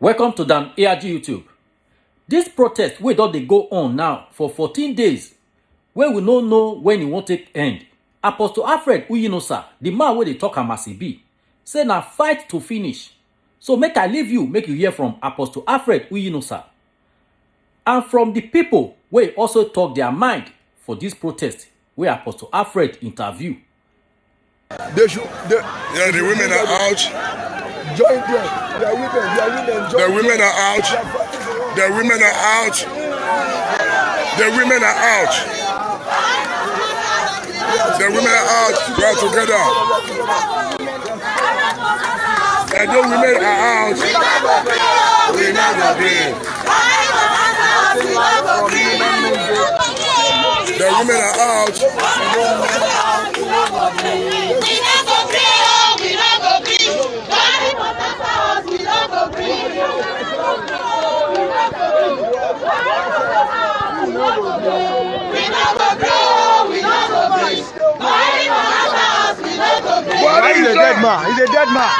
Welcome to Dan ARG YouTube. This protest wey don dey go on now for 14 days wey we no know when e wan take end. Apostle Alfred Uyinosa, the man wey dey talk am as e be, say na fight to finish. So make I leave you make you hear from Apostle Alfred Uyinosa and from the people wey also talk their mind for this protest wey Apostle Alfred interview. The women are out. Join them. They are women. The women are out. The women are out. The women are out. The women are out. We are together. And the women are out. We never agree. The women are out. He's a dead man. He's a dead man.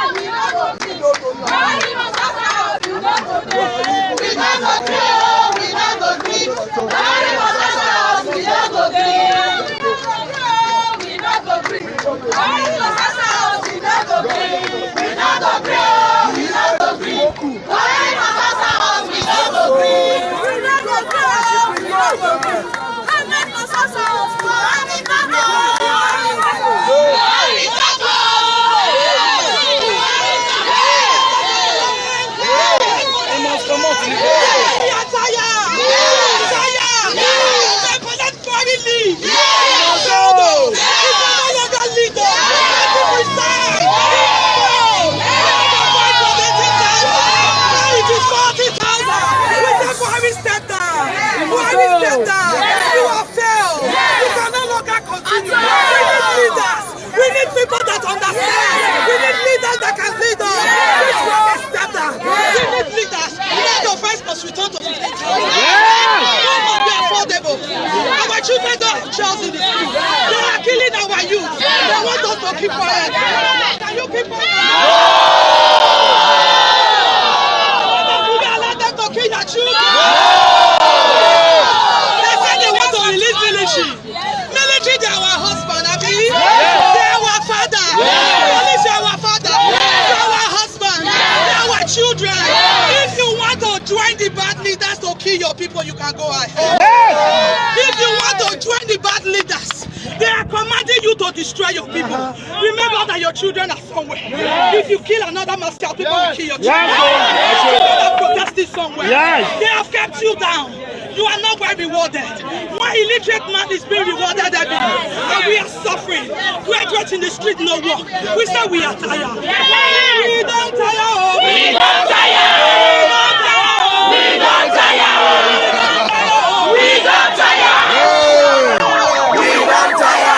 We need people that understand. We need leaders that can lead us. We need leaders. The first must return to 15. It must be affordable. Our children don't have jobs in the school. They are killing our youth. They want us to keep quiet. Can you keep quiet? We allow them to kill their children. They say they want to release military. Military, they are our husband, I mean. They are our father. Police are our father. They are our husband. They are our children. If you want to join the bad leaders to kill your people, you can go ahead. If you want to join the bad leaders, they are commanding you to destroy your people. Remember that your children are somewhere. If you kill another master, people will kill your children. Children are protesting somewhere. They have kept you down. You are not well rewarded. One illiterate man is being rewarded every day. And we are suffering. Graduates in the street, no work. We say we are tired. We don't tire. We don't tire. We don't tire. We don't tire. We don't tire.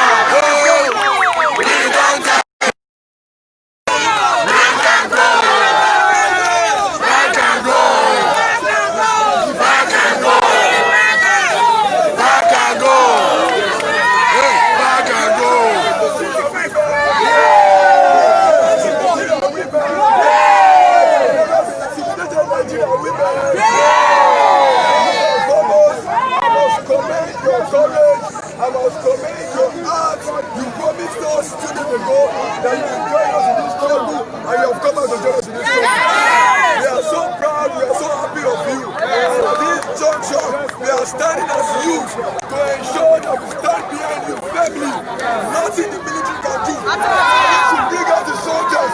Standing as youth to ensure that we stand behind you firmly. Nothing the military can do. We should bring out the soldiers.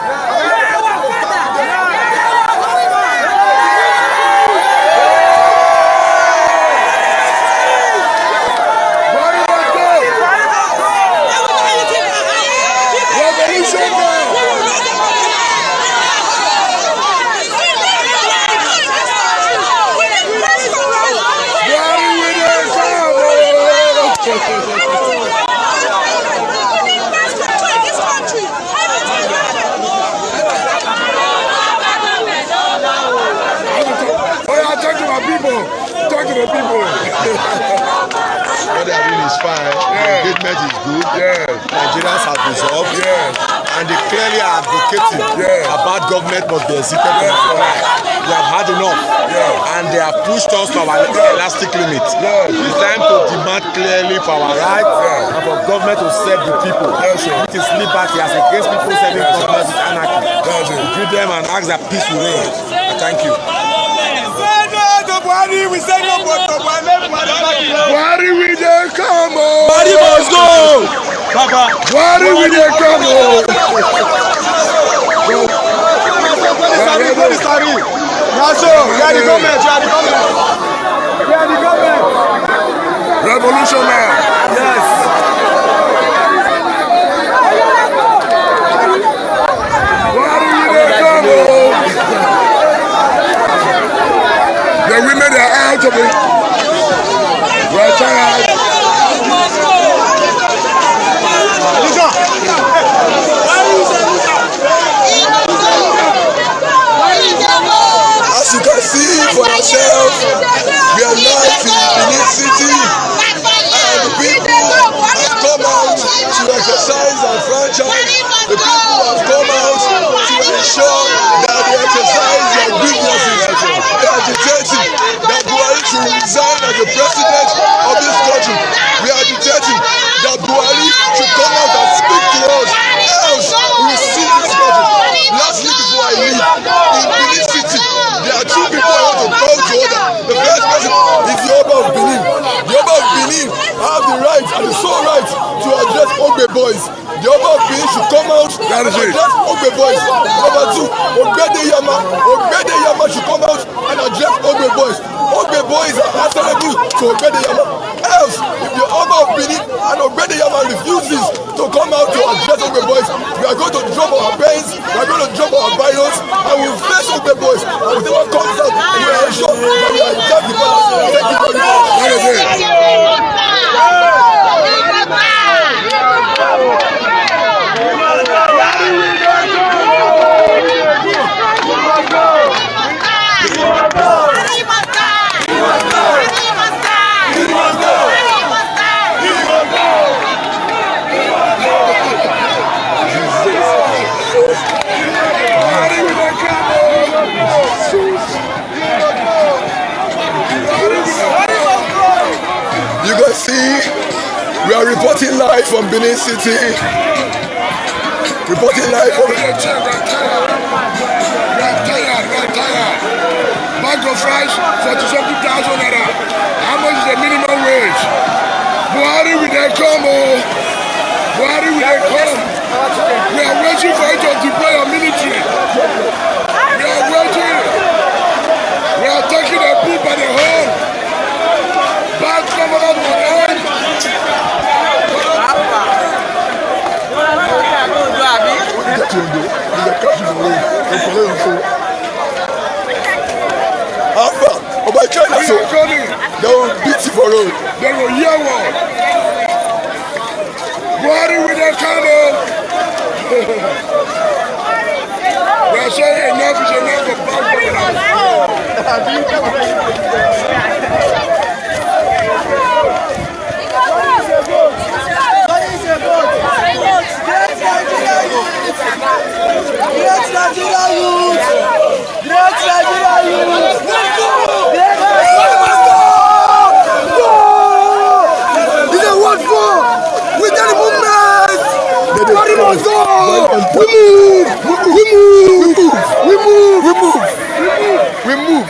Talk to the people. What they are doing is fine. The engagement is good. Nigerians have resolved. And they clearly are advocating about government must be executed. We have had and they have pushed us to our elastic limit. It's time to demand clearly for our rights and for government to serve the people. It is liberty as against people serving government with anarchy. Give them and ask that peace will reign. Thank you. Buhari, we say no, but Buhari, we dey come on. Buhari must go. Papa. Buhari, we dey come on. Revolution now. Yes. Buhari, we dey come on. The women are out of it. We're tired. As you can see for yourself, we are live in Benin City, and the people have come out to exercise their franchise. The people have come out to ensure that they exercise their grievances. They are agitating that Buhari should resign as the president of this country. We are agitating that Buhari should come out and speak to us, else we will see this country. Lastly, before I leave, in Benin City, there are two people I want to call to order. The first person is the Oba of Benin. The Oba of Benin have the right and the sole right to address Ogbe boys. The Oba of Benin should come out and address Ogbe boys. Number two, Ogbede Yama should come out and address Ogbe boys. Ogbe boys are answerable to Ogbede Yama. Else, if the Oba of Benin and Ogbede Yama refuses to come out to address Ogbe boys, we are going to drop our pens, we are going to drop our violence, and we will face Ogbe boys. And whatever comes out, we will ensure that we are just the balance. Thank you very much. You can see we are reporting live from Benin City. Reporting live from We're tired. Bag of rice, 47,000 naira. How much is the minimum wage? Buhari, we dey come on. Buhari, we dey come. We are waiting for you to deploy your military. We are waiting. We are taking a poop by the hole. Bad government for end. Oh my China, so they will beat you for road. They will hear one. Buhari, we dey come on. We are saying enough is enough of bad We move.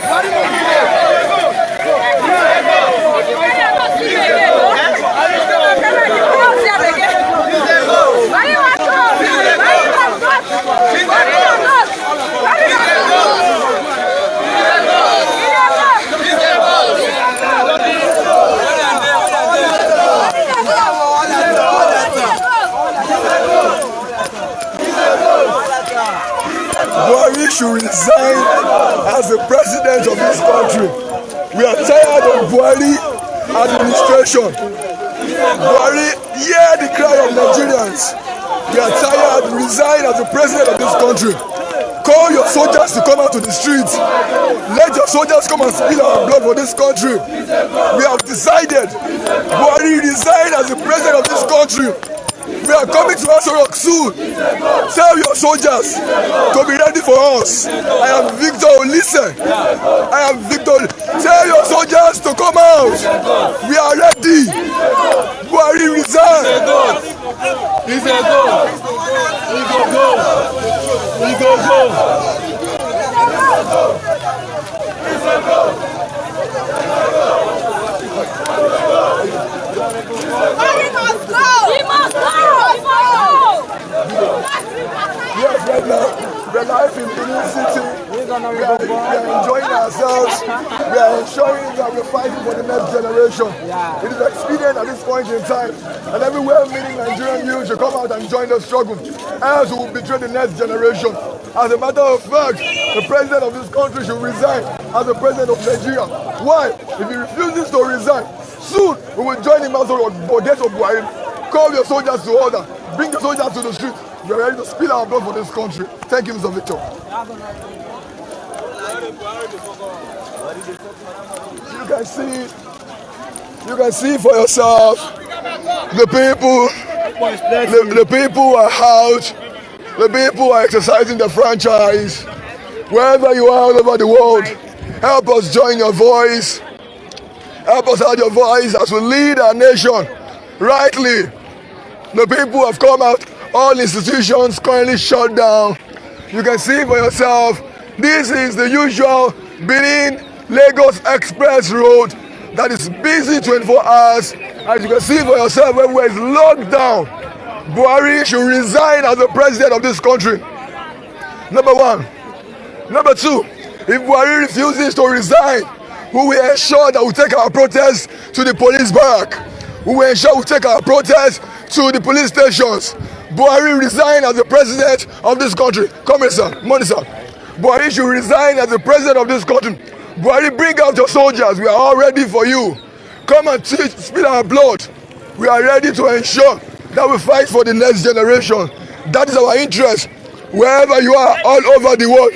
Buhari should resign as the president of this country. We are tired of Buhari administration. Buhari, hear the cry of Nigerians. We are tired. Resign as the president of this country. Call your soldiers to come out to the streets. Let your soldiers come and spill our blood for this country. We have decided. Buhari, resign as the president of this country. We are coming to Aso Rock soon. Tell your soldiers to be ready for us. I am Victor Olise. I am Victor. Tell your soldiers to come out. We are ready. Buhari resign. He's a go. He go. He go. He must go. He must go. Yes, right now, we're live in Benin City. We are enjoying ourselves. We are ensuring that we're fighting for the next generation. It is expedient at this point in time. And everywhere meeting Nigerian youth should come out and join the struggle. Else we will betray the next generation. As a matter of fact, the president of this country should resign as the president of Nigeria. Why? If he refuses to resign, soon we will join him as a Bodeto Buhari. Call your soldiers to order. Bring the soldiers to the street. We are ready to spill our blood for this country. Thank you, Mr. Victor. You can see for yourself. The people are out. The people are exercising the franchise. Wherever you are all over the world, help us join your voice. Help us add your voice as we lead our nation rightly. The people have come out. All institutions currently shut down. You can see for yourself. This is the usual Benin Lagos Express Road that is busy 24 hours. As you can see for yourself, everywhere is locked down. Buhari should resign as the president of this country. Number one. Number two, if Buhari refuses to resign, we will ensure that we take our protest to the police barrack. We will ensure we take our protest to the police stations. Buhari resign as the president of this country. Come here, sir. Money, sir. Buhari should resign as the president of this country. Buhari, bring out your soldiers. We are all ready for you. Come and spill our blood. We are ready to ensure that we fight for the next generation. That is our interest. Wherever you are all over the world,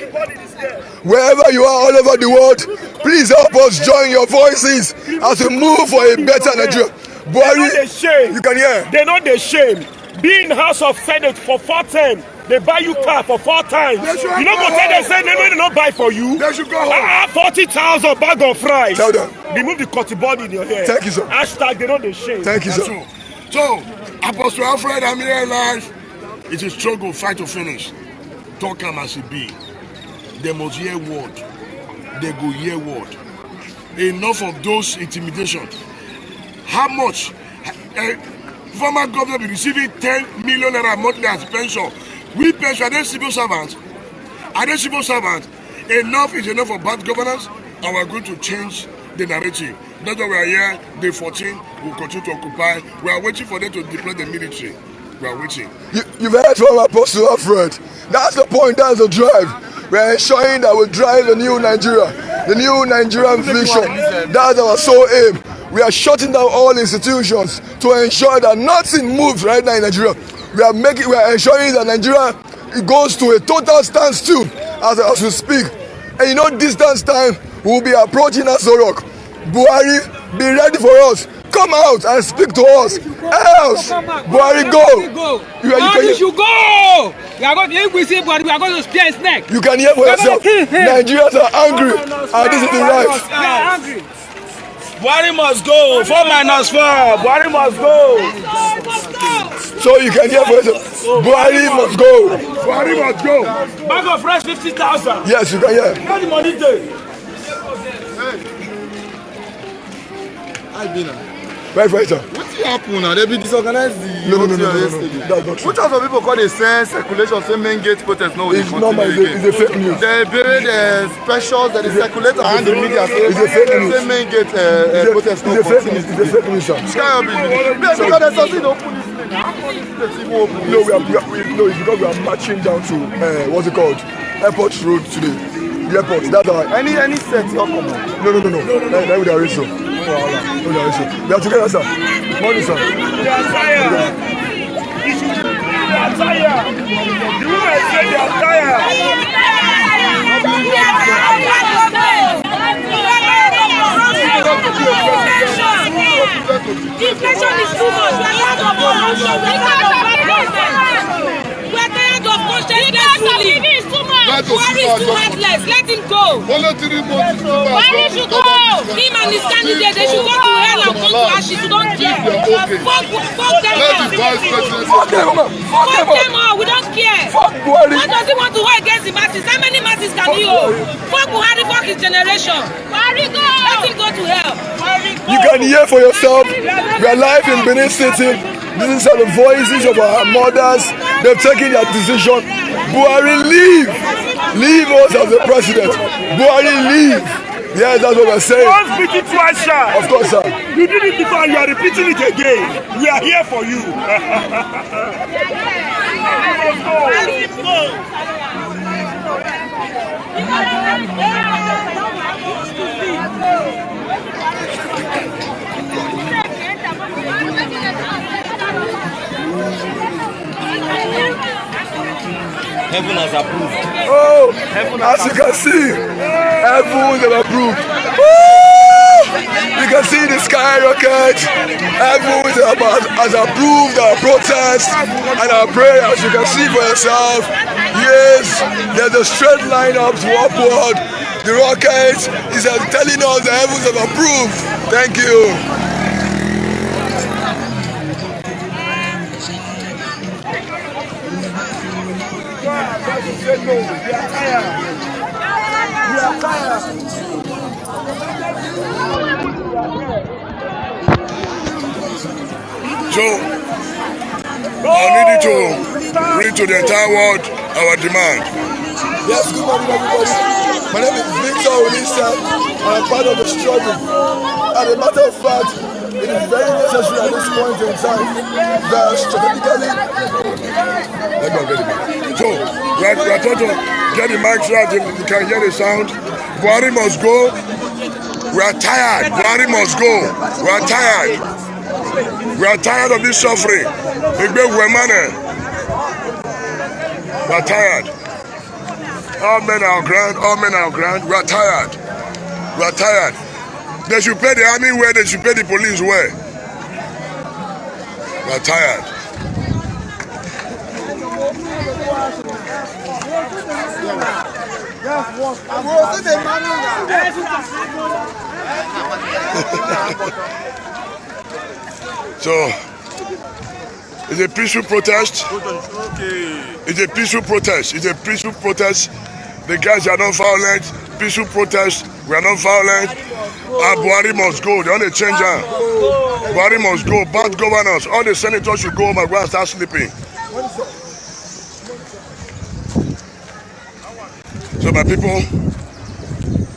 wherever you are all over the world, please help us join your voices as we move for a better Nigeria. Buhari, you can hear. They know the shame. Be in House of Senate for 4 times. They buy you car for 4 times. You know what they say? They don't buy for you. They should go home. 40,000 bag of fries. Tell them. Remove the cotton body in your hair. Thank you, sir. Hashtag they know the shame. Thank you, sir. So, Apostle Alfred, I'm here live. It's a struggle, fight to finish. Talk am as it be. They must hear word. They go hear word. Enough of those intimidations. How much? Former governor be receiving 10 million naira monthly as pension. We pension, are they civil servants? Are they civil servants? Enough is enough of bad governance, and we're going to change the narrative. That's why we are here, day 14, we'll continue to occupy. We are waiting for them to deploy the military. We are waiting. You've heard from Apostle Alfred. That's the point, that's the drive. We're ensuring that we drive the new Nigeria, the new Nigerian vision. That's our sole aim. We are shutting down all institutions to ensure that nothing moves right now in Nigeria. We are ensuring that Nigeria goes to a total standstill as we speak. And you know, distance time will be approaching Aso Rock. Buhari, be ready for us. Come out and speak to us. Else, Buhari, go. You should go. We are going to, if we see Buhari, we are going to spear his neck. You can hear for yourself. Nigerians are angry, and this is the right. They are angry. Buhari must go. 4-4. Buhari must go. So you can hear for yourself. Buhari must go. Buhari must go. Bag of fresh 50,000. Yes, you can hear. Where the money dey? Right, sir. What happened now? They be disorganized the No. yesterday. That's not true. Which other people call the same circulation, say main gate protest? No, It's not my, it's a fake news. They bury the specials that they circulate around the media. It's a fake news. Say main gate protest. It's a fake news. It's a fake news, sir. Because there's something open this thing. How come this thing open? No, it's because we are marching down to what's it called? Airport Road today. The airport. That's our. Any set not come on. No. That would arrange so. We are together, sir. Morning, sir. They are tired. They are tired. The women say they are tired. Inflation is too much. We are not Buhari is too heartless. Let him go. Only 3 months. Buhari should go. Him and his candidate, they should go to hell and come to ashes. You don't care. Fuck them all. Fuck them all. Fuck them all. We don't care. Fuck Buhari. What does he want to war against the masses? How many masses can he hold? Fuck Buhari, fuck his generation. Buhari go. Let him go to hell. You can hear for yourself. We are live in Benin City. These are the voices of our mothers. They've taken their decision. Buhari, leave. Leave us as the president. Buhari, leave. Yes, that's what we're saying. Once speaking twice shy. Of course, sir. You did it before and you are repeating it again. We are here for you. Heaven has approved. Oh, as you can see, heaven has approved. Woo! You can see the skyrocket. Heaven has approved our protest and our prayer. As you can see for yourself, yes, there's a straight line up to upward. The rocket is telling us the heavens have approved. Thank you. So, I need you to read to the entire world our demand. Yes, good morning everybody. My name is Victor Olisa and I'm part of the struggle. As a matter of fact, it is very necessary at this point in time that strategically... So, we are trying to get the mic so that you can hear the sound. Buhari must go. We are tired. Buhari must go. We are tired. We are tired of this suffering. We are tired. All men are grand. All men are grand. We are tired. We are tired. They should pay the army where they should pay the police where. We are tired. So, it's a peaceful protest. It's a peaceful protest. It's a peaceful protest. The guys are not violent. Peaceful protest. We are not violent. And Buhari must go. They want to change her. Buhari must go. Bad governance. All the senators should go home and go and start sleeping. So my people,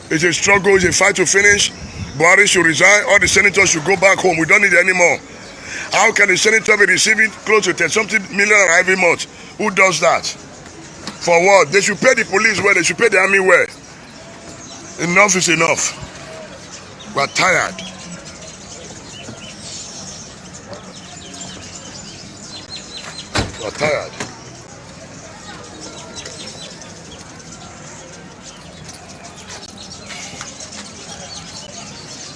it's a struggle. It's a fight to finish. Buhari should resign. All the senators should go back home. We don't need it anymore. How can the senator be receiving close to 10-something million every month? Who does that? For what? They should pay the police where, they should pay the army where. Enough is enough. We're tired. We're tired.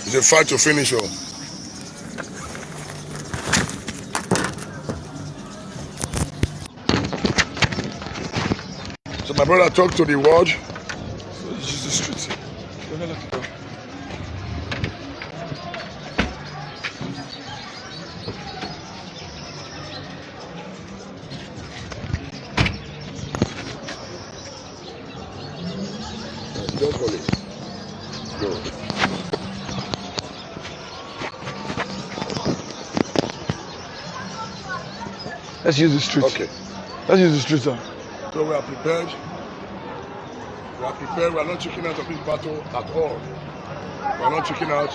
It's a fight to finish all. So my brother talked to the world. It's the streets. Don't call it. Go. Let's use the streets. Okay. Let's use the streets, sir. So we are prepared. We are prepared. We are not checking out of this battle at all. We are not checking out.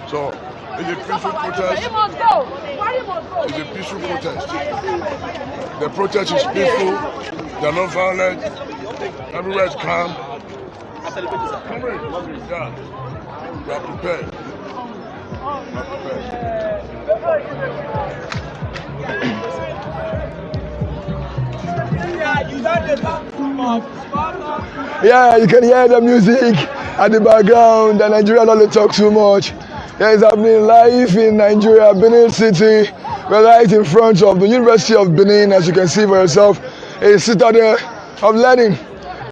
So it's a peaceful protest. It's a peaceful protest. The protest is peaceful. They are not violent. Everywhere is calm. Yeah. We are prepared. We are prepared. Yeah, you can hear the music at the background. The Nigeria don't talk too much. Yeah, it's happening live in Nigeria, Benin City. We're right in front of the University of Benin, as you can see for yourself. A citadel of learning.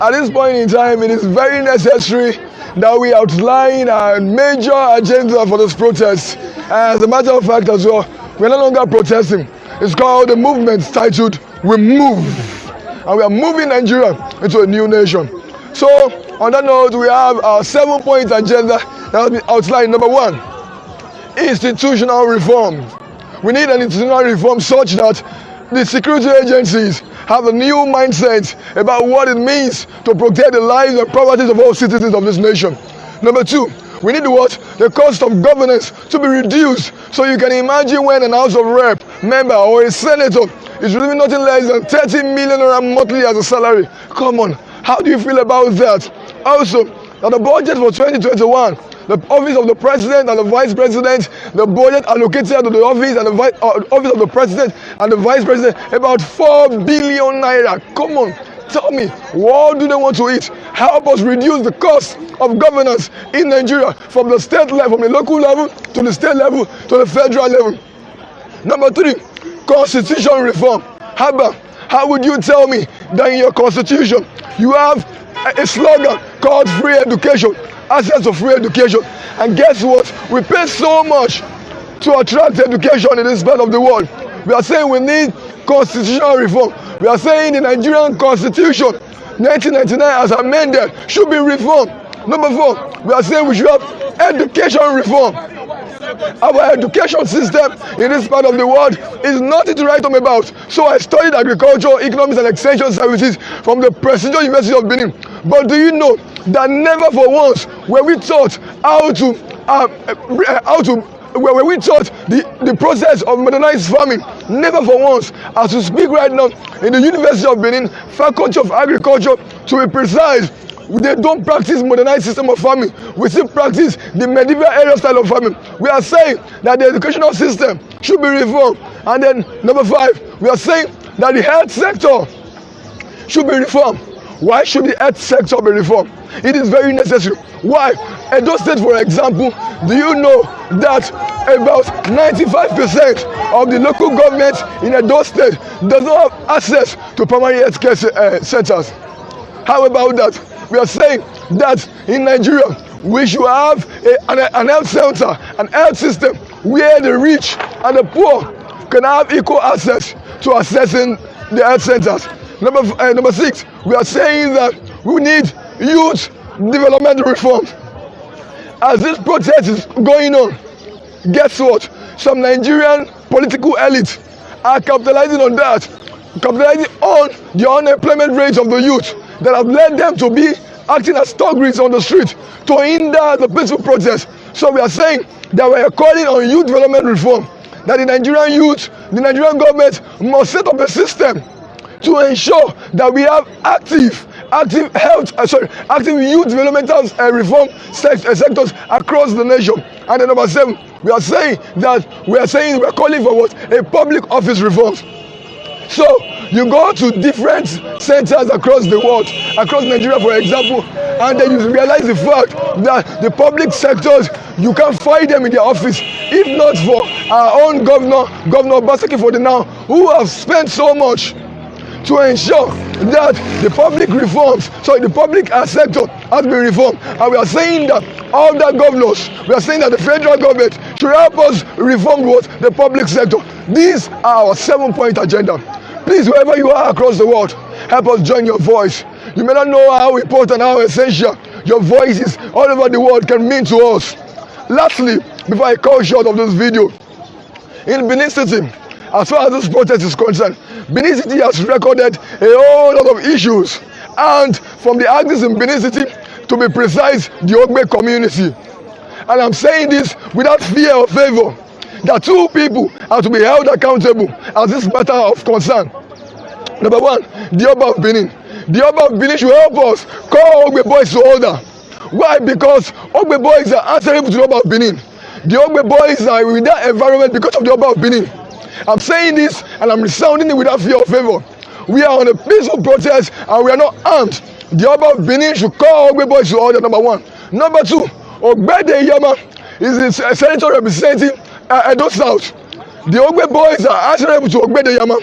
At this point in time, it is very necessary that we outline a major agenda for this protest. As a matter of fact as well, we're no longer protesting. It's called the movement titled We Move. And we are moving Nigeria into a new nation. So, on that note, we have our 7-point agenda that has been outlined. Number 1, institutional reform. We need an institutional reform such that the security agencies have a new mindset about what it means to protect the lives and properties of all citizens of this nation. Number 2, we need the cost of governance to be reduced. So you can imagine when an House of Rep member or a senator is receiving nothing less than 30 million monthly as a salary. Come on, how do you feel about that? Also, that the budget for 2021, the office of the president and the vice president, the budget allocated to the office and the office of the president and the vice president, about 4 billion naira. Come on, tell me, what do they want to eat? Help us reduce the cost of governance in Nigeria from the state level, from the local level to the state level to the federal level. Number 3, constitution reform. How would you tell me that in your constitution you have a slogan called free education, access to free education, and guess what? We pay so much to attract education in this part of the world. We are saying we need constitutional reform. We are saying the Nigerian constitution 1999 as amended should be reformed. Number 4, we are saying we should have education reform. Our education system in this part of the world is nothing to write home about. So I studied agriculture, economics and extension services from the prestigious University of Benin. But do you know that never for once were we taught where we taught the process of modernized farming? Never for once. As we speak right now in the University of Benin, Faculty of Agriculture, to be precise, they don't practice modernized system of farming. We still practice the medieval era style of farming. We are saying that the educational system should be reformed. And then number 5, we are saying that the health sector should be reformed. Why should the health sector be reformed? It is very necessary. Why? Edo State, for example, do you know that about 95% of the local government in Edo State does not have access to primary health care centers? How about that? We are saying that in Nigeria, we should have an health center, an health system where the rich and the poor can have equal access to accessing the health centers. Number 6, we are saying that we need youth development reform. As this protest is going on, guess what? Some Nigerian political elites are capitalizing on that, capitalizing on the unemployment rates of the youth that have led them to be acting as thuggeries on the street to hinder the peaceful protest. So we are saying that we are calling on youth development reform, that the Nigerian youth, the Nigerian government must set up a system to ensure that we have active youth developmental reform sectors across the nation. And then number 7, we are saying we are calling for what? A public office reform. So you go to different centers across the world, across Nigeria for example, and then you realize the fact that the public sectors, you can't find them in their office. If not for our own Governor Obaseki for the now, who have spent so much to ensure that the public sector has been reformed. And we are saying that all the governors, we are saying that the federal government should help us reform the public sector. These are our 7-point agenda. Please, wherever you are across the world, help us join your voice. You may not know how important, how essential your voices all over the world can mean to us. Lastly, before I call short of this video, in Benin City, as far as this protest is concerned, Benin City has recorded a whole lot of issues. And from the axis in Benin City, to be precise, the Ogbe community. And I'm saying this without fear or favor, that 2 people are to be held accountable as this matter of concern. Number 1, the Oba of Benin. The Oba of Benin should help us call Ogbe boys to order. Why? Because Ogbe boys are answerable to the Oba of Benin. The Ogbe boys are in that environment because of the Oba of Benin. I'm saying this and I'm resounding it without fear or favor. We are on a peaceful protest and we are not armed. The Oba of Benin should call Ogbe boys to order, number 1. Number 2, Ogbede Yama is a senator representing Edo South. The Ogbe boys are answerable to Ogbede Yama.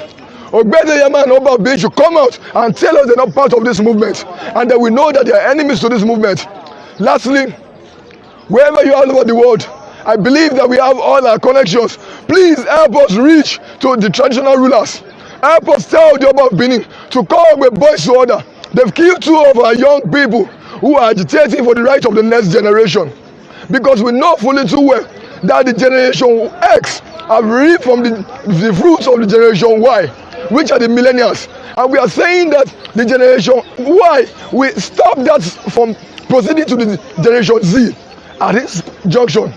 Ogbede Yama and Oba Obi should come out and tell us they're not part of this movement, and that we know that they are enemies to this movement. Lastly, wherever you are all over the world, I believe that we have all our connections. Please help us reach to the traditional rulers. Help us tell the Oba of Benin to come with boys to order. They've killed 2 of our young people who are agitating for the right of the next generation. Because we know fully too well that the generation X have reaped from the fruits of the generation Y, which are the millennials. And we are saying that the generation Y will stop that from proceeding to the generation Z. At this junction,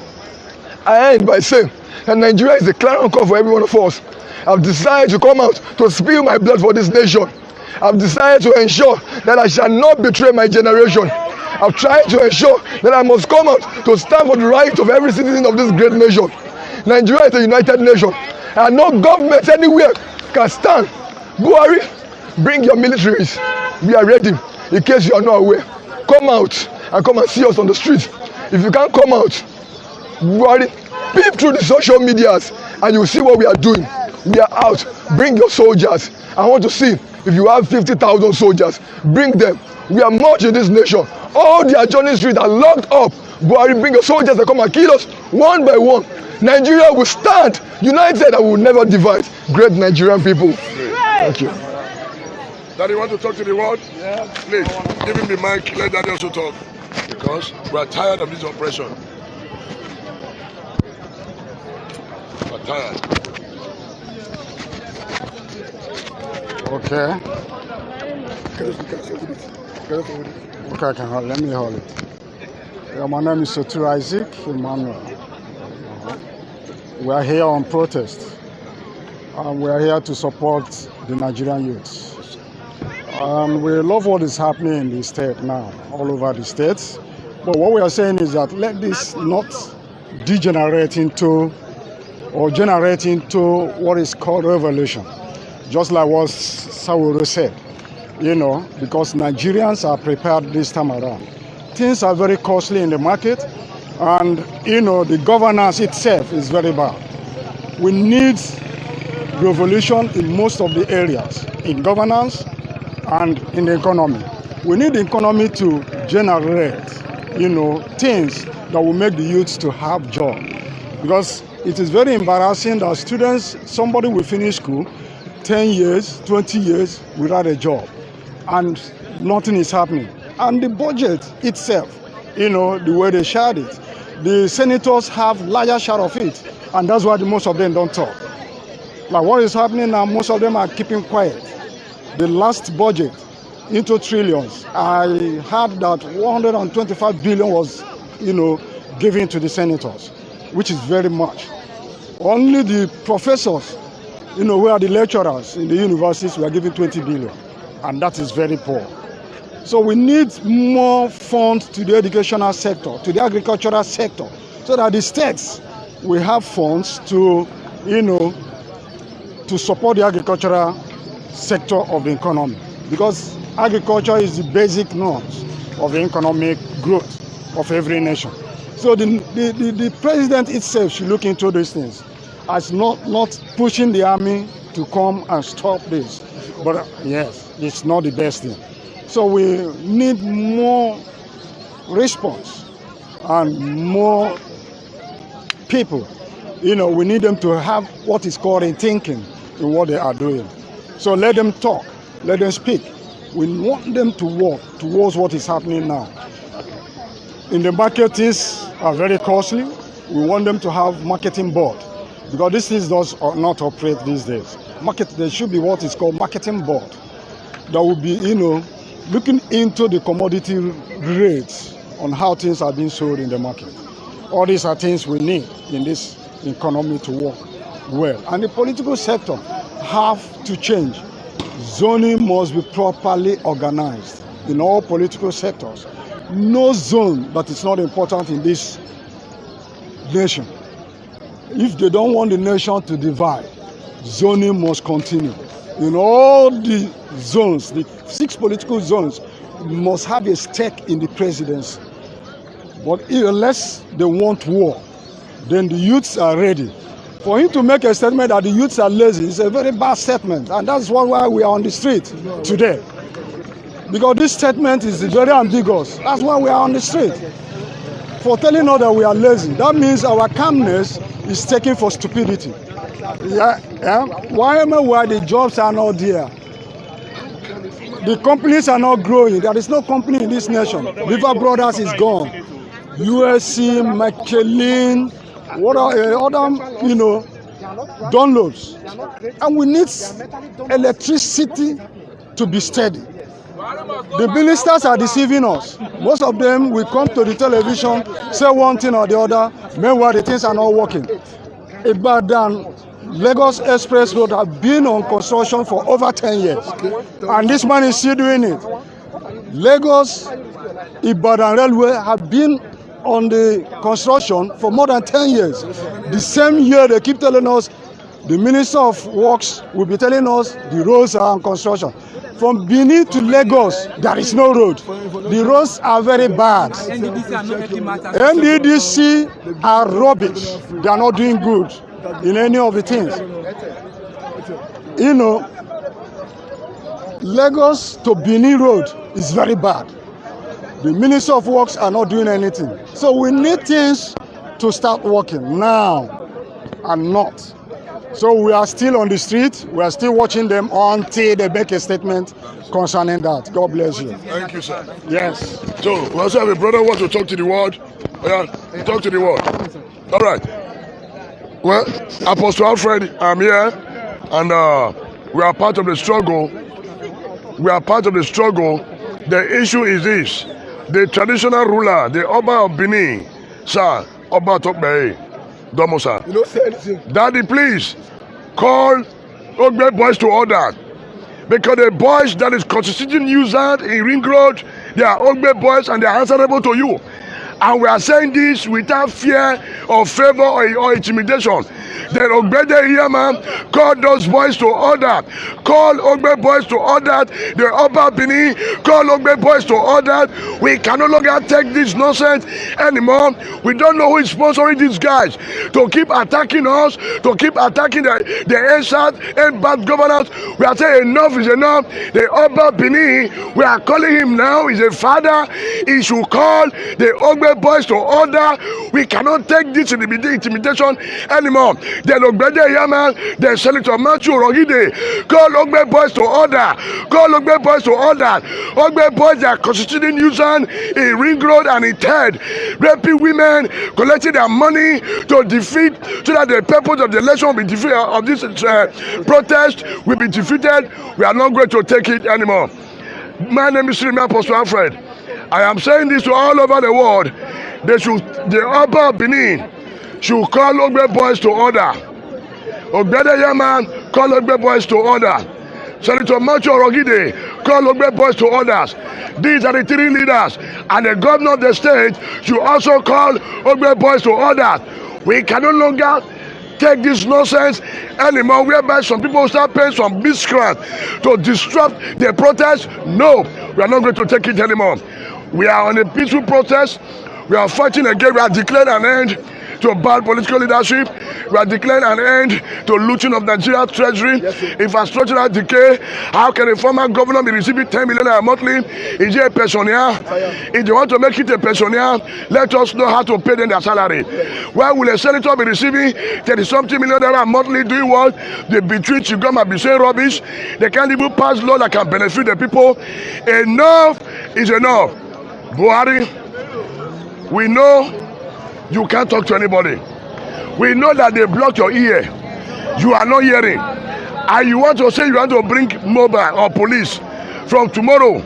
I end by saying that Nigeria is a clarion call for every one of us. I've decided to come out to spill my blood for this nation. I've decided to ensure that I shall not betray my generation. I've tried to ensure that I must come out to stand for the right of every citizen of this great nation. Nigeria is a united nation, and no government anywhere can stand. Buhari, bring your militaries. We are ready. In case you are not aware, come out and come and see us on the street. If you can't come out, Buhari, peep through the social medias and you will see what we are doing. We are out. Bring your soldiers. I want to see if you have 50,000 soldiers. Bring them. We are marching this nation. All the adjoining streets are locked up. Buhari, bring your soldiers and come and kill us one by one. Nigeria will stand united and will never divide. Great Nigerian people. Thank you. Daddy, want to talk to the world? Yeah. Please, give him the mic. Let Daddy also talk. Because we are tired of this oppression. We are tired. Okay. Okay, I can hold. Let me hold it. Yeah, my name is Sotur Isaac Emmanuel. We are here on protest. We are here to support the Nigerian youths. We love what is happening in the state now, all over the states. But what we are saying is that let this not degenerate into or generate into what is called revolution. Just like what Saworo said, because Nigerians are prepared this time around. Things are very costly in the market, and the governance itself is very bad. We need revolution in most of the areas, in governance and in the economy. We need the economy to generate, things that will make the youths to have job. Because it is very embarrassing that somebody will finish school 10 years, 20 years without a job, and nothing is happening. And the budget itself, the way they shared it, the senators have larger share of it, and that's why most of them don't talk. Like what is happening now, most of them are keeping quiet. The last budget into trillions, I heard that 125 billion was, given to the senators, which is very much. Only the professors, who are the lecturers in the universities, we are giving 20 billion, and that is very poor. So we need more funds to the educational sector, to the agricultural sector, so that the states will have funds to, to support the agricultural sector of the economy. Because agriculture is the basic norms of the economic growth of every nation. So the president itself should look into these things, as not pushing the army to come and stop this. But yes, it's not the best thing. So we need more response and more people. We need them to have what is called a thinking in what they are doing. So let them talk, let them speak. We want them to work towards what is happening now. In the market, things are very costly. We want them to have marketing board, because this things does not operate these days. There should be what is called marketing board that will be, looking into the commodity rates on how things are being sold in the market. All these are things we need in this economy to work well. And the political sector have to change. Zoning must be properly organized in all political sectors. No zone that is not important in this nation. If they don't want the nation to divide, zoning must continue. In all the zones, the 6 political zones must have a stake in the presidency. But unless they want war, then the youths are ready For him to make a statement that the youths are lazy is a very bad statement, and that's why we are on the street today. Because this statement is very ambiguous. That's why we are on the street. For telling us that we are lazy, that means our calmness is taken for stupidity. Why am I why the jobs are not there? The companies are not growing. There is no company in this nation. River Brothers is gone. USC, McKellen, what are other, Dunlops. And we need electricity to be steady. The ministers are deceiving us. Most of them will come to the television, say one thing or the other, meanwhile the things are not working. Ibadan, Lagos Express Road have been on construction for over 10 years. And this man is still doing it. Lagos, Ibadan Railway have been on the construction for more than 10 years. The same year they keep telling us, the Minister of Works will be telling us the roads are on construction. From Benin to Lagos, there is no road. The roads are very bad. NDDC are rubbish. They are not doing good in any of the things. Lagos to Benin Road is very bad. The Minister of Works are not doing anything. So we need things to start working now and not. So we are still on the street. We are still watching them until they make a statement concerning that. God bless you. Thank you, sir. Yes. So we also have a brother who wants to talk to the world. Yeah, talk to the world. All right. Well, Apostle Alfred, I'm here, and we are part of the struggle. We are part of the struggle. The issue is this: the traditional ruler, the Oba of Benin, sir, Oba Tokbe, Domo sir. You don't say anything. Daddy, please call Ogbe boys to order, because the boys that is constituting nuisance in Ring Road, they are Ogbe boys and they are answerable to you. And we are saying this without fear or favor or intimidation. Then Ogbede here, man, call those boys to order. Call Ogbe boys to order. The Oba Benin, call Ogbe boys to order. We can no longer take this nonsense anymore. We don't know who is sponsoring these guys to keep attacking us, to keep attacking the ASAT and bad governance. We are saying enough is enough. The Oba Benin, we are calling him now. He's a father. He should call the Ogbe boys to order. We cannot take this intimidation anymore. Then Ogbede Yaman, then Senator Matthew Rogide, call Ogbe boys to order. Call Ogbe boys to order. Ogbe boys are constituting nuisance in Ring Road and in Ted, raping women, collecting their money to defeat, so that the purpose of the election will be defeated, of this protest will be defeated. We are not going to take it anymore. My name is Sri Apostle Alfred. I am saying this to all over the world. The Oba Benin should call Ogbe boys to order. Ogbede Yaman, call Ogbe boys to order. Senator Matthew Rogide, call Ogbe boys to orders. These are the three leaders, and the governor of the state should also call Ogbe boys to order. We can no longer take this nonsense anymore, whereby some people start paying some miscreant to disrupt the protest. No, we are not going to take it anymore. We are on a peaceful protest. We are fighting again. We are declaring an end to bad political leadership. We are declaring an end to looting of Nigeria treasury, infrastructural decay. How can a former governor be receiving 10 million monthly? Is he a pensioner? If they want to make it a pensioner, let us know how to pay them their salary. Why will a senator be receiving 30-something million monthly doing what? They between Chigoma be saying rubbish. They can't even pass law that can benefit the people. Enough is enough. Buhari, we know you can't talk to anybody. We know that they blocked your ear. You are not hearing. And you want to say you want to bring mobile or police from tomorrow.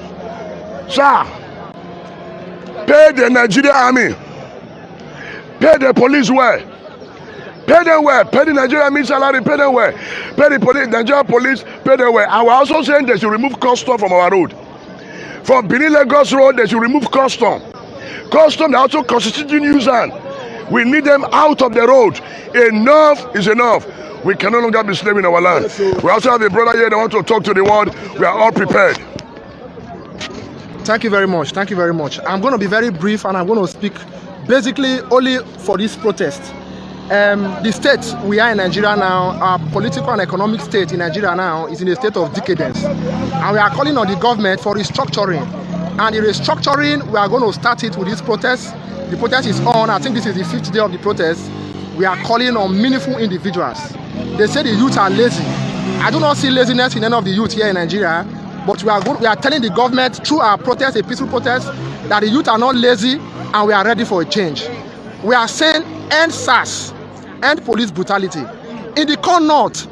Sir, pay the Nigerian army. Pay the police well. Pay them well. Pay the Nigerian army salary. Pay them well. Pay the police, Nigerian police. Pay them well. And we're also saying they should remove custom from our road. From Benin Lagos Road, they should remove custom. Custom are also constituting nuisance. We need them out of the road. Enough is enough. We can no longer be slaving our land. We also have a brother here that want to talk to the world. We are all prepared. Thank you very much. Thank you very much. I'm going to be very brief, and I'm going to speak basically only for this protest. The state we are in Nigeria now, our political and economic state in Nigeria now is in a state of decadence. And we are calling on the government for restructuring. And the restructuring, we are going to start it with this protest. The protest is on. I think this is the 5th day of the protest. We are calling on meaningful individuals. They say the youth are lazy. I do not see laziness in any of the youth here in Nigeria. But we are telling the government through our protest, a peaceful protest, that the youth are not lazy and we are ready for a change. We are saying end SARS, end police brutality. In the core north,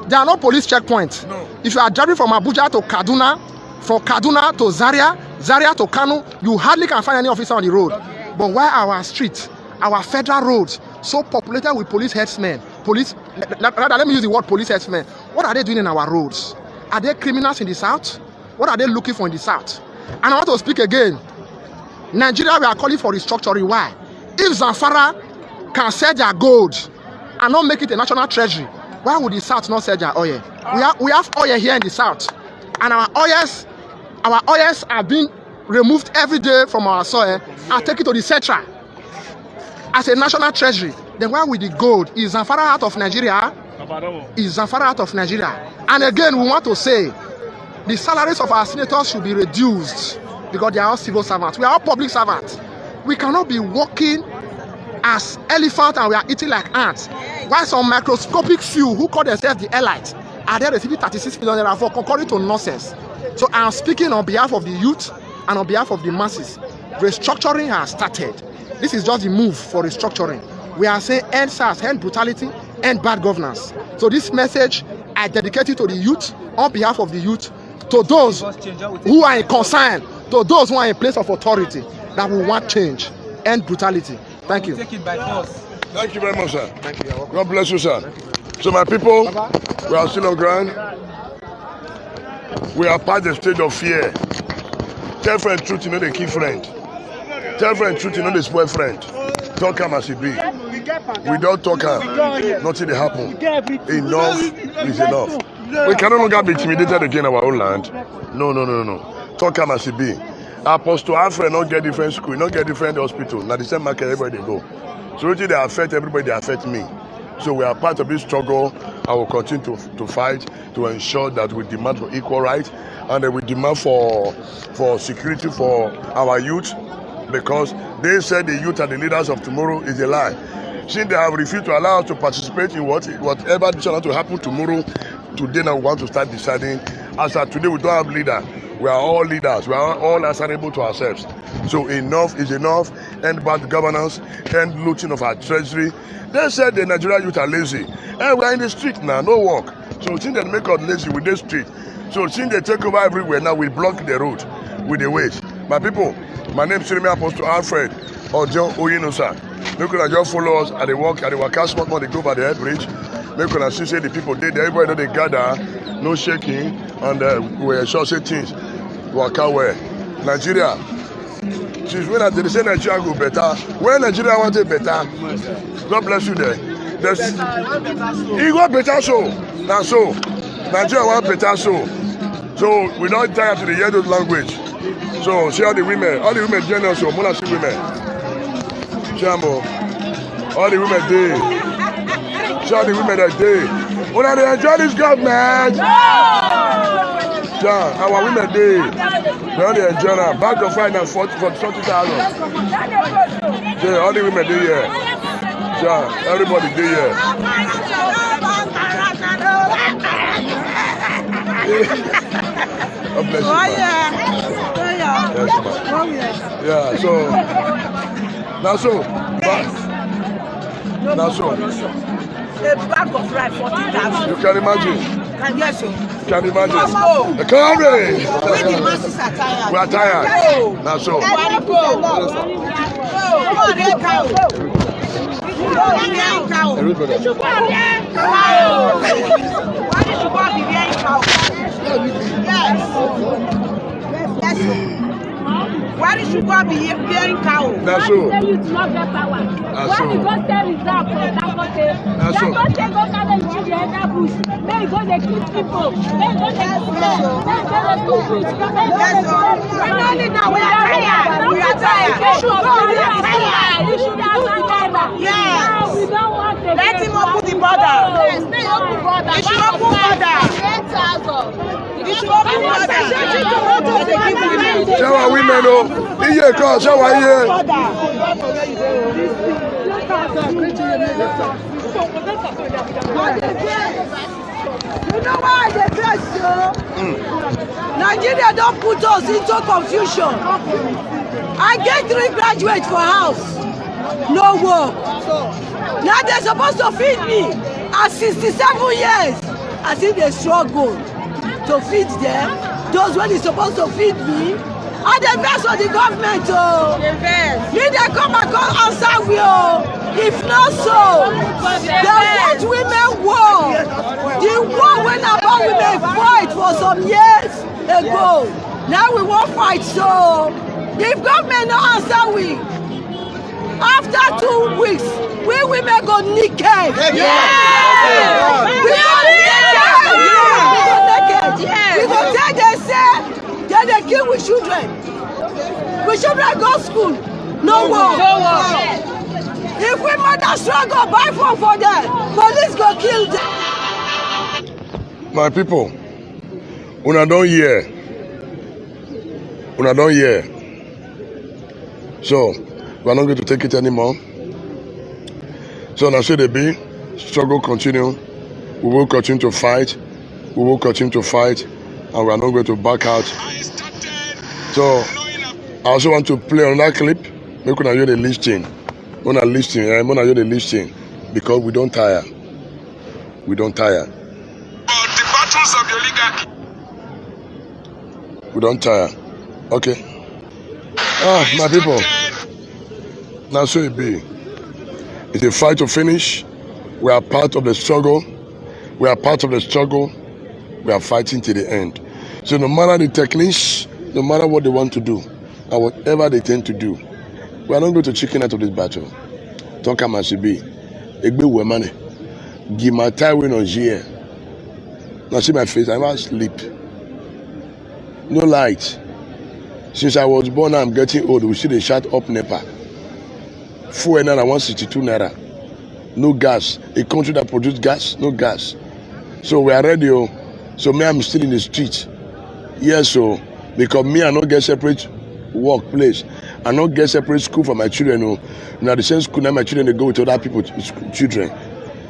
there are no police checkpoints. No. If you are driving from Abuja to Kaduna, from Kaduna to Zaria, Zaria to Kano, you hardly can find any officer on the road. But why our streets, our federal roads, so populated with police headsmen, let me use the word police headsmen, what are they doing in our roads? Are they criminals in the south? What are they looking for in the south? And I want to speak again. Nigeria, we are calling for restructuring. Why? If Zamfara can sell their gold and not make it a national treasury, why would the south not sell their oil? We have oil here in the south, and our oils are being removed every day from our soil and taken to the central as a national treasury. Then why would the gold? Is Zamfara out of Nigeria? Is Zamfara out of Nigeria? And again, we want to say the salaries of our senators should be reduced because they are all civil servants. We are all public servants. We cannot be working as elephants and we are eating like ants. While some microscopic few who call themselves the elites are there receiving 36 million naira for concurring to nonsense. So I am speaking on behalf of the youth and on behalf of the masses. Restructuring has started. This is just the move for restructuring. We are saying end SARS, end brutality, end bad governance. So this message I dedicate it to the youth, on behalf of the youth, to those who are in concern, to those who are in place of authority that will want change, end brutality. Thank you. Thank you very much, sir. Thank you. God bless you, sir. So my people, we are still on ground. We are past the stage of fear. Tell friend truth, you know they keep friend. Tell friend truth, you know they spoil friend. Talk am as it be. We don't talk am. Nothing dey happen. Enough is enough. We can no longer be intimidated again in our own land. No. Talk am as it be. Apostle Alfred not get different school, not get different hospital. Now the same market everybody they go. So wetin dey affect everybody, they affect me. So we are part of this struggle. I will continue to fight to ensure that we demand for equal rights and we demand for security for our youth, because they said the youth are the leaders of tomorrow is a lie. Since they have refused to allow us to participate in whatever decision to happen tomorrow, today now we want to start deciding. As of today, we don't have leader. We are all leaders. We are all answerable to ourselves. So enough is enough. End bad governance. End looting of our treasury. They said the Nigerian youth are lazy. And we are in the street now, no work. So since they make us lazy with the street, so since they take over everywhere, now we block the road with the weight. My people, my name is Sirimi Apostle Alfred Ojo Oyinosa. Make una just follow us at the waka small money go by the head bridge. Make una see say the people dey there, everybody they gather, no shaking, and we sure say things waka well. Nigeria, since when they say Nigeria go better, when Nigeria want it better, God bless you there. He go better so, now so. Nigeria want better so. So we don't tie up to the yellow language. So see all the women join us, so Mona see women. Jambo, all the women there. See all the women that day. When they enjoy this government, yeah, our women there. They only enjoy now. Back of fight now 40,000. Yeah, all the women there here. Yeah, everybody there here. God bless you, yes, so now a bag of rice 40,000. you can imagine. Yes, sir. You can imagine. The country. The masses are tired. We are tired. Now so. Why did you go be hearing cow? That's so. Why you not get power? Why you go tell result for Dangote? Dangote go carry the children enter bush. May you go dey kill people. May you go dey kill them. May you go dey kill bush. We don't need that. We are tired. We are tired. You should have tired. Yes. Now we don't want Shower women, oh, iye kan, shower iye. You know why they dress so? Nigeria don't put us into confusion. I get 3 graduates for house, no work. Now they're supposed to feed me at 67 years. As if they struggle to feed them. Those when they supposed to feed me. And the best of the government, oh. If they come and come answer we, oh. If not so, the white women war. The war when about women fight for some years ago. Now we won't fight so. If government no answer we, after 2 weeks, we women go naked. Yeah. We go naked. We go tell they say they kill with children. We children go school. No war. If we mother struggle, buy phone for them. Police go kill them. My people, una don hear. Una don hear. So, we are not going to take it anymore. So now should they be, struggle continue. We will continue to fight. We will continue to fight, and we are not going to back out. So I also want to play on that clip. Make una hear the listing. Una listing, una hear the listing, because we don't tire. We don't tire. The battles of the oligarchy. We don't tire. Okay. My people. Now so it be. It's a fight to finish. We are part of the struggle. We are part of the struggle. We are fighting to the end. So no matter the techniques, no matter what they want to do, and whatever they tend to do, we are not going to chicken out of this battle. Don't come as it be. Egbe we money. Give my time when on here. Now see my face, I never sleep. No light. Since I was born, I'm getting old. We see the shut up NEPA. Fuel naira 162 naira. No gas. A country that produces gas, no gas. So we are ready. So me, I'm still in the street. Yes, so because me, I not get separate workplace. I not get separate school for my children. Now the same school now my children they go with other people's children.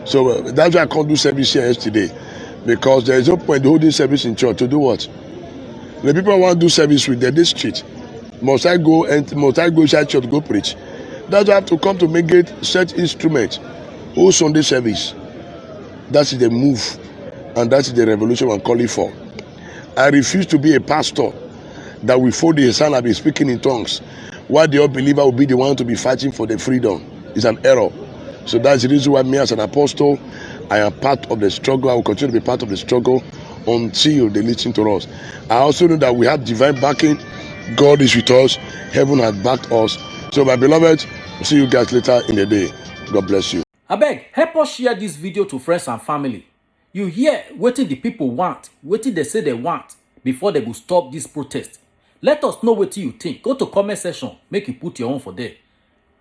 So that's why I can't do service here yesterday, because there is no point holding service in church to do what? The people want to do service with this street. Must I go inside church to go preach? That's why I have to come to make it set instrument. Whole Sunday service. That is the move, and that is the revolution I'm calling for. I refuse to be a pastor that will fold his hand and be speaking in tongues, while the unbeliever will be the one to be fighting for the freedom. It's an error. So that's the reason why me as an apostle, I am part of the struggle. I will continue to be part of the struggle until they listen to us. I also know that we have divine backing. God is with us. Heaven has backed us. So my beloved, see you guys later in the day. God bless you. Abeg, help us share this video to friends and family. You hear wetin the people want, wetin they say they want, before they go stop this protest. Let us know wetin you think. Go to comment section, make you put your own for there.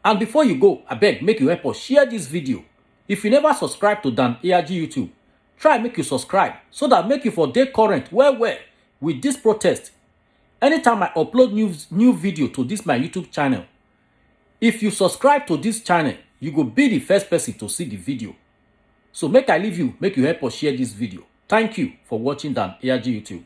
And before you go, abeg, make you help us share this video. If you never subscribe to Dan ARG YouTube, try make you subscribe, so that make you for dey current well with this protest. Anytime I upload new video to this my YouTube channel, if you subscribe to this channel, you go be the first person to see the video. So make I leave you, make you help us share this video. Thank you for watching Dan ARG YouTube.